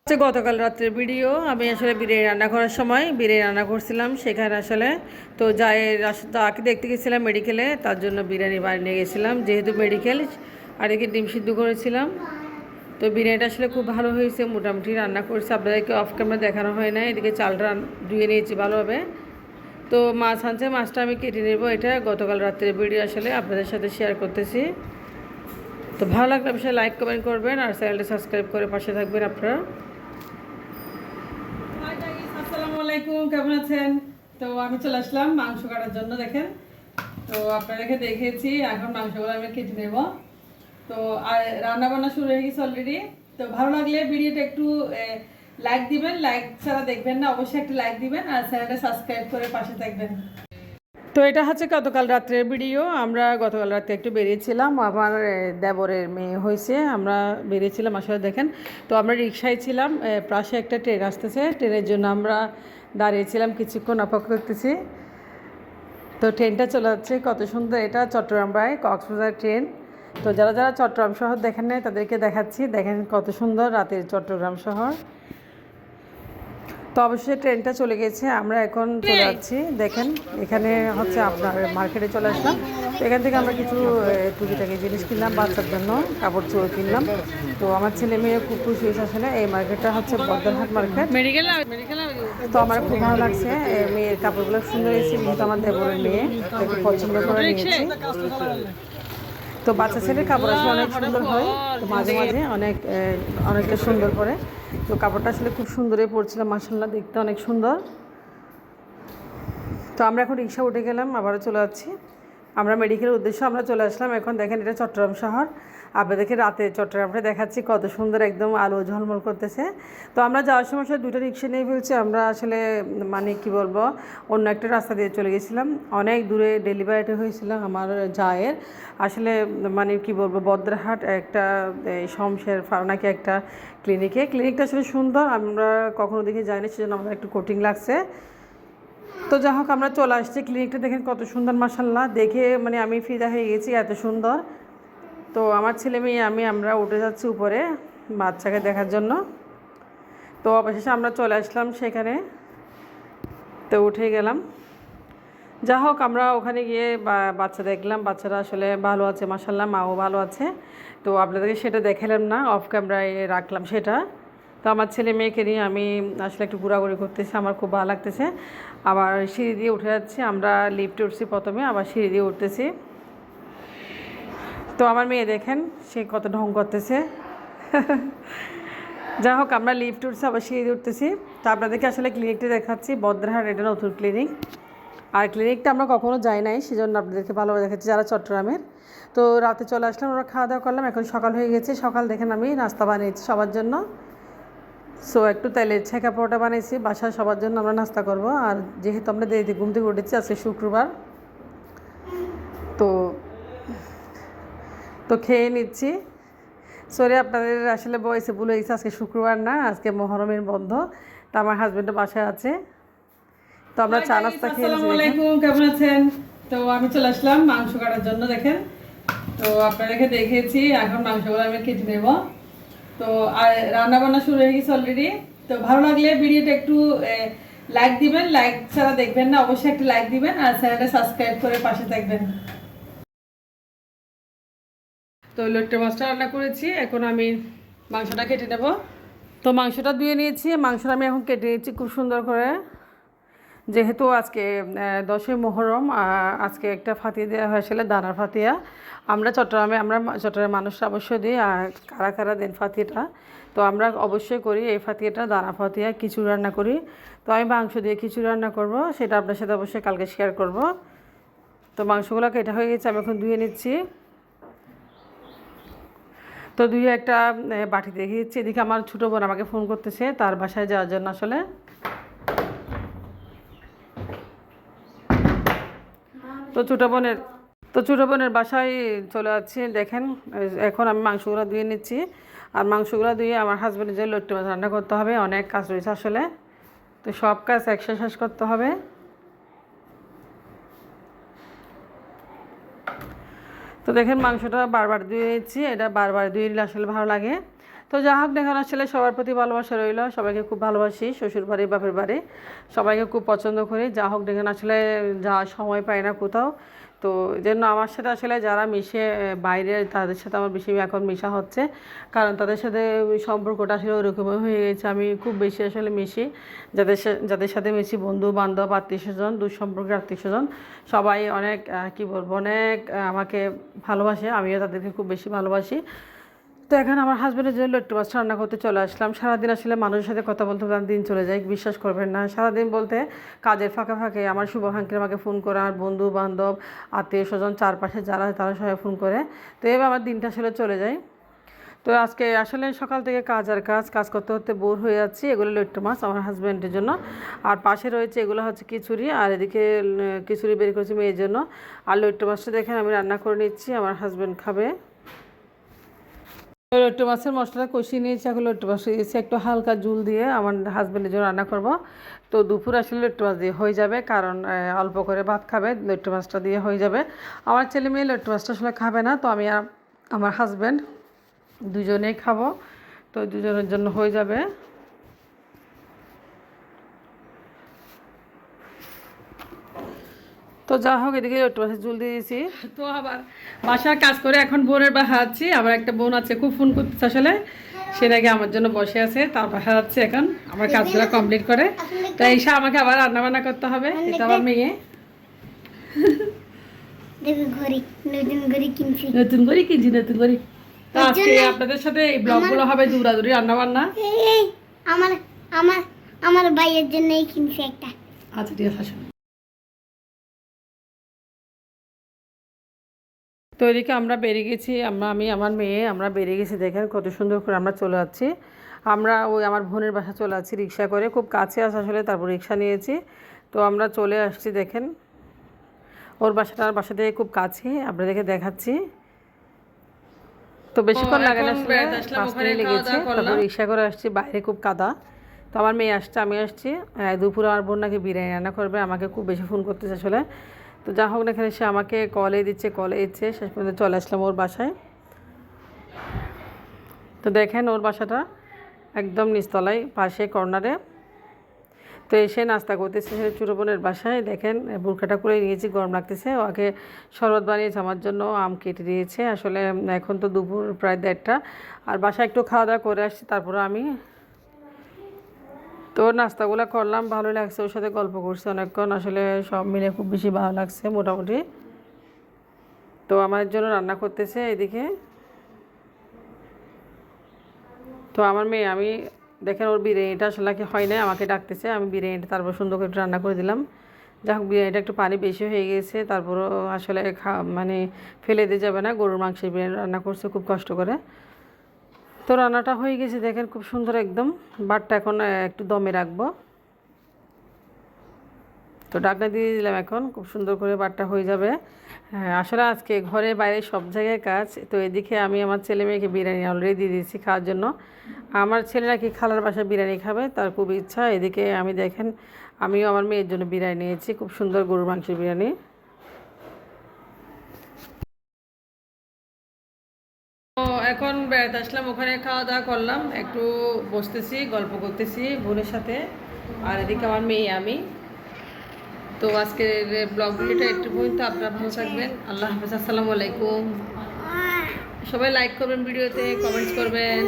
গতকাল রাত্রের ভিডিও। আমি আসলে বিরিয়ানি রান্না করার সময় বিরিয়ানি রান্না করছিলাম, সেখানে আসলে তো তাকে দেখতে গেছিলাম মেডিকেলে, তার জন্য বিরিয়ানি বানিয়ে গেছিলাম যেহেতু মেডিকেল। আর এদিকে ডিম সিদ্ধ করেছিলাম। তো বিরিয়ানিটা আসলে খুব ভালো হয়েছে, মোটামুটি রান্না করছে, আপনাদেরকে অফ ক্যামেরা দেখানো হয় না। এদিকে চালটা ধুয়ে নিয়েছি ভালোভাবে। তো মাছ আনছে, মাছটা আমি কেটে নেব। এটা গতকাল রাত্রের ভিডিও আসলে আপনাদের সাথে শেয়ার করতেছি। তো ভালো লাগলে অবশ্যই লাইক কমেন্ট করবেন আর চ্যানেলটা সাবস্ক্রাইব করে পাশে থাকবেন আপনারা। আসসালামু আলাইকুম, কেমন আছেন? তো আমি চলে আসলাম মাংস কাটার জন্য। দেখেন, তো আপনাদেরকে দেখেছি, এখন মাংসগুলো আমি কেটে নেব। তো আর রান্না বান্না শুরু হয়ে গেছে অলরেডি। তো ভালো লাগলে ভিডিওটা একটু লাইক দিবেন, লাইক ছাড়া দেখবেন না, অবশ্যই একটা লাইক দিবেন আর চ্যানেলটা সাবস্ক্রাইব করে পাশে থাকবেন। তো এটা হচ্ছে গতকাল রাত্রের ভিডিও। আমরা গতকাল রাতে একটু বেরিয়েছিলাম, আমার দেবরের মেয়ে হয়েছে, আমরা বেরিয়েছিলাম আসলে। দেখেন, তো আমরা রিক্সায় ছিলাম, পাশে একটা ট্রেন আসতেছে, ট্রেনের জন্য আমরা দাঁড়িয়েছিলাম, কিছুক্ষণ অপেক্ষা করতেছি। তো ট্রেনটা চলে যাচ্ছে, কত সুন্দর। এটা চট্টগ্রাম বাই কক্সবাজার ট্রেন। তো যারা যারা চট্টগ্রাম শহর দেখেন নাই তাদেরকে দেখাচ্ছি, দেখেন কত সুন্দর রাতের চট্টগ্রাম শহর। তো অবশ্যই ট্রেনটা চলে গেছে, আমরা এখন চলে যাচ্ছি। দেখেন, এখানে হচ্ছে আপনার মার্কেটে চলে আসলাম। তো এখান থেকে আমরা কিছু টুকিটাকি জিনিস কিনলাম, বাচ্চার জন্য কাপড় চোপড় কিনলাম। তো আমার ছেলে মেয়ে খুব খুশি হয়েছে আসলে। এই মার্কেটটা হচ্ছে বর্ধনহাট মার্কেট। তো আমার খুব ভালো লাগছে, মেয়ের কাপড়গুলো সুন্দর এসেছে, যেহেতু আমার দেবরের মেয়ে একটু পছন্দ করে নিয়েছি। তো বাচ্চা ছেলের কাপড় আসলে অনেক সুন্দর হয়, তো মাঝে মাঝে অনেকটা সুন্দর করে। তো কাপড়টা আসলে খুব সুন্দরই পড়ছিলাম, মাশাআল্লাহ, দেখতে অনেক সুন্দর। তো আমরা এখন রিক্সা উঠে গেলাম, আবারও চলে যাচ্ছি। আমরা মেডিকেলের উদ্দেশ্যে আমরা চলে আসলাম। এখন দেখেন, এটা চট্টগ্রাম শহর। আপনাদেরকে রাতে চট্টগ্রামটা দেখাচ্ছি, কত সুন্দর, একদম আলো ঝলমল করতেছে। তো আমরা যাওয়ার সময় দুটো রিক্সা নিয়ে ফেলছি। আমরা আসলে মানে কি বলবো, অন্য একটা রাস্তা দিয়ে চলে গেছিলাম, অনেক দূরে ডেলিভারিটা হয়েছিল আমার জায়ের। আসলে মানে কি বলবো, বদ্রাহাট একটা শমশের ফার্নাকে একটা ক্লিনিকটা আসলে সুন্দর, আমরা কখনো দেখে যাইনি, সেজন্য আমাদের একটু কঠিন লাগছে। তো যাই হোক, আমরা চলে আসছি। ক্লিনিকটা দেখেন কত সুন্দর, মাশাআল্লাহ, দেখে মানে আমি ফিদা হয়ে গেছি, এত সুন্দর। তো আমার ছেলে মেয়ে আমরা উঠে যাচ্ছি উপরে বাচ্চাকে দেখার জন্য। তো অবশেষে আমরা চলে আসলাম সেখানে, তো উঠে গেলাম। যা হোক, আমরা ওখানে গিয়ে বাচ্চা দেখলাম, বাচ্চারা আসলে ভালো আছে, মাশাআল্লাহ, মাও ভালো আছে। তো আপনাদেরকে সেটা দেখালাম না, অফ ক্যামেরায় রাখলাম সেটা। তো আমার ছেলে মেয়েকে নিয়ে আমি আসলে একটু ঘোরাঘুরি করতেছি, আমার খুব ভালো লাগতেছে। আবার সিঁড়ি দিয়ে উঠে যাচ্ছি, আমরা লিফটে উঠছি প্রথমে, আবার সিঁড়ি দিয়ে উঠতেছি। তো আমার মেয়ে দেখেন, সে কত ঢং করতেছে। যা হোক, আমরা লিফট উঠছি, আবার সিঁড়ি উঠতেছি। তো আপনাদেরকে আসলে ক্লিনিকটা দেখাচ্ছি, বদ্রাহাট, এটা নতুন ক্লিনিক। আর ক্লিনিকটা আমরা কখনো যাই নাই, সেজন্য আপনাদেরকে ভালোভাবে দেখাচ্ছি যারা চট্টগ্রামের। তো রাতে চলে আসলাম, আমরা খাওয়া দাওয়া করলাম, এখন সকাল হয়ে গেছে। সকাল দেখেন আমি নাস্তা বানিয়েছি সবার জন্য। সো একটু তেলের ছেঁকা পরোটা বানিয়েছি বাসায় সবার জন্য, আমরা নাস্তা করব। আর যেহেতু আমরা দেরিতে ঘুম থেকে উঠেছি, আজকে শুক্রবার, তো তো খেয়ে নিচ্ছি। সরি, আপনাদের আসলে বয়সে ভুলে গেছে, আজকে শুক্রবার না, আজকে মহরমের বন্ধ। তো আমার হাজব্যান্ডও বাসায় আছে। তো আমরা চা নাস্তা খেয়েছি। আসসালামু আলাইকুম, কেমন আছেন? তো আমি চলে আসলাম মাংস কাটার জন্য। দেখেন, তো আপনাদেরকে দেখেছি, এখন মাংসগুলো আমি কেটে নেব। তো আর রান্না বান্না শুরু হয়ে গেছে অলরেডি। তো ভালো লাগলে ভিডিওটা একটু লাইক দিবেন, লাইক ছাড়া দেখবেন না, অবশ্যই একটা লাইক দিবেন আর চ্যানেলটা সাবস্ক্রাইব করে পাশে থাকবেন। তো লোট্টে মাছটা রান্না করেছি, এখন আমি মাংসটা কেটে নেব। তো মাংসটা ধুয়ে নিয়েছি, মাংসটা আমি এখন কেটে নিয়েছি খুব সুন্দর করে। যেহেতু আজকে 10ই মুহররম, আজকে একটা ফাতিয়া দেওয়া হয়েছিল, দানার ফাতিয়া। আমরা চট্টগ্রামের মানুষরা অবশ্যই দিই, আর কারা কারা দেন ফাতিয়াটা। তো আমরা অবশ্যই করি এই ফাতিয়াটা, দানা ফাতিয়া, খিচুড়ি রান্না করি। তো আমি মাংস দিয়ে খিচুড়ি রান্না করব, সেটা আপনার সাথে অবশ্যই কালকে শেয়ার করব। তো মাংসগুলো কেটে হয়ে গেছে, আমি এখন ধুয়ে নিচ্ছি। তো ধুয়ে একটা বাটি দেখে দিচ্ছি। এদিকে আমার ছোটো বোন আমাকে ফোন করতেছে তার বাসায় যাওয়ার জন্য আসলে। তো ছোটো বোনের বাসায় চলে যাচ্ছি। দেখেন, এখন আমি মাংসগুলো ধুয়ে নিচ্ছি। আর মাংসগুলো ধুয়ে আমার হাজব্যান্ডের যে লোট্টে মাছ রান্না করতে হবে, অনেক কাজ রয়েছে আসলে। তো সব কাজ একসাথে শেষ করতে হবে। তো দেখেন, মাংসটা বারবার ধুয়ে নিচ্ছি, এটা বারবার ধুয়ে নিলে আসলে ভালো লাগে। তো তো যা হোক দেখেন আসলে সবার প্রতি ভালোবাসা রইল, সবাইকে খুব ভালোবাসি, শ্বশুর বাড়ি বাপের বাড়ি সবাইকে খুব পছন্দ করি। যা হোক দেখেন আসলে যা সময় পাই না কোথাও, তো এই জন্য আমার সাথে আসলে যারা মিশে বাইরে তাদের সাথে আমার বেশি এখন মিশা হচ্ছে, কারণ তাদের সাথে সম্পর্কটা আসলে ওরকমই হয়ে গেছে। আমি খুব বেশি আসলে মিশি যাদের সাথে মিশি, বন্ধু বান্ধব আত্মীয় স্বজন, দূর সম্পর্কের আত্মীয় স্বজন সবাই অনেক কী বলবো অনেক আমাকে ভালোবাসে, আমিও তাদেরকে খুব বেশি ভালোবাসি। তো এখন আমার হাজব্যান্ডের জন্য একটু মাছ রান্না করতে চলে আসলাম। সারাদিন আসলে মানুষের সাথে কথা বলতে বলতে দিন চলে যায়, বিশ্বাস করবেন না। সারাদিন বলতে কাজের ফাঁকে ফাঁকে আমার শুভাকাঙ্ক্ষী আমাকে ফোন করে, আমার বন্ধু বান্ধব আত্মীয় স্বজন চারপাশে যারা তারা সবাই ফোন করে। তো এবার আমার দিনটা আসলে চলে যায়। তো আজকে আসলে সকাল থেকে কাজ আর কাজ করতে করতে বোর হয়ে যাচ্ছি। এগুলো লইট্ট মাছ আমার হাজব্যান্ডের জন্য, আর পাশে রয়েছে এগুলো হচ্ছে খিচুড়ি, আর এদিকে খিচুড়ি বের করেছি মেয়ের জন্য। আর লইট্ট মাছটা দেখেন আমি রান্না করে নিচ্ছি, আমার হাজব্যান্ড খাবে। লইট্ট মাছের মশলাটা কষিয়ে নিয়েছি, এখন লইট্ট মাছ দিয়েছি একটু হালকা জল দিয়ে আমার হাজব্যান্ডের জন্য রান্না করব। তো দুপুর আসলে লইট্ট মাছ দিয়ে হয়ে যাবে, কারণ অল্প করে ভাত খাবে, লইট্ট মাছটা দিয়ে হয়ে যাবে। আমার ছেলে মেয়ে লইট্ট মাছটা আসলে খাবে না, তো আমি আর আমার হাজব্যান্ড দুজনেই খাবো, তো দুজনের জন্য হয়ে যাবে। তো যা হোক এদিকে একটু মাছের ঝুল দিয়ে দিয়েছি। তো আবার বাসার কাজ করে এখন বোনের বাসা আছি। আমার একটা বোন আছে খুব ফোন করতেছে আসলে, সে নাকি আমার জন্য বসে আছে, তার বাসা যাচ্ছে এখন আমার কাজগুলো কমপ্লিট করে। তো এইসব আমাকে আবার রান্না বান্না করতে হবে, এটা আমার মেয়ে। নতুন করে কিনছি নতুন করে। তো আজকে আপনাদের সাথে এই ব্লগগুলো হবে দৌড়াদৌড়ি রান্না বান্না। আমার আমার আমার ভাইয়ের জন্যই কিনছি একটা। আচ্ছা ঠিক আছে। তো এদিকে আমরা বেরিয়ে গেছি, আমি আমার মেয়ে আমরা বেরিয়ে গেছি, দেখেন কত সুন্দর করে আমরা চলে যাচ্ছি। আমরা ওই আমার বোনের বাসা চলে যাচ্ছি রিক্সা করে, খুব কাছে আসা আসলে, তারপর রিক্সা নিয়েছি। তো আমরা চলে আসছি, দেখেন ওর বাসা থেকে খুব কাছে, আপনাদেরকে দেখাচ্ছি। তো বেশিক্ষণ লাগে না, 5 মিনিট লেগেছে। তারপর রিক্সা করে আসছি, বাইরে খুব কাদা। তো আমার মেয়ে আসছে, আমি আসছি। দুপুরে আমার বোন নাকি বিরিয়ানি রান্না করবে, আমাকে খুব বেশি ফোন করতেছে আসলে। তো যা হোক না, এখানে সে আমাকে কলে দিচ্ছে শেষ পর্যন্ত চলে আসলাম ওর বাসায়। তো দেখেন ওর বাসাটা একদম নিচতলায় পাশে কর্নারে। তো এসে নাস্তা করতেছে ছোটো বোনের বাসায়, দেখেন বুরখাটা করে নিয়েছি, গরম লাগতেছে। ওকে শরবত বানিয়েছে আমার জন্য, আম কেটে দিয়েছে। আসলে এখন তো দুপুর প্রায় 1:30, আর বাসায় একটু খাওয়া দাওয়া করে আসছি, তারপরে আমি তো নাস্তাগুলো করলাম, ভালো লাগছে। ওর সাথে গল্প করছি অনেকক্ষণ, আসলে সব মিলে খুব বেশি ভালো লাগছে মোটামুটি। তো আমার জন্য রান্না করতেছে এদিকে। তো আমার মেয়ে, আমি দেখেন ওর বিরিয়ানিটা আসলে কি হয় না, আমাকে ডাকতেছে, আমি বিরিয়ানিটা তারপর সুন্দর করে একটু রান্না করে দিলাম। যাই হোক বিরিয়ানিটা একটু পানি বেশি হয়ে গেছে, তারপরও আসলে মানে ফেলে দিয়ে যাবে না, গরুর মাংসের বিরিয়ানি রান্না করছে খুব কষ্ট করে। তো রান্নাটা হয়ে গেছে দেখেন খুব সুন্দর একদম। বাটটা এখন একটু দমে রাখবো, তো ঢাকনা দিয়ে দিলাম, এখন খুব সুন্দর করে বাটটা হয়ে যাবে। হ্যাঁ আসলে আজকে ঘরে বাইরে সব জায়গায় কাজ। তো এদিকে আমি আমার ছেলে মেয়েকে বিরিয়ানি অলরেডি দিয়ে দিয়েছি খাওয়ার জন্য। আমার ছেলে নাকি খালার বাসায় বিরিয়ানি খাবে, তার খুব ইচ্ছা। এদিকে আমি দেখেন আমিও আমার মেয়ের জন্য বিরিয়ানি নিয়েছি, খুব সুন্দর গরুর মাংসের বিরিয়ানি। তো এখন বেড়াতে আসলাম, ওখানে খাওয়া দাওয়া করলাম, একটু বসতেছি গল্প করতেছি বোনের সাথে, আর এদিকে আমার মেয়ে আমি। তো আজকের ব্লগ ভিডিওটা একটু পর্যন্ত, আপনারা ভালো থাকবেন, আল্লাহ হাফেজ, আসসালামু আলাইকুম। সবাই লাইক করবেন ভিডিওতে, কমেন্টস করবেন।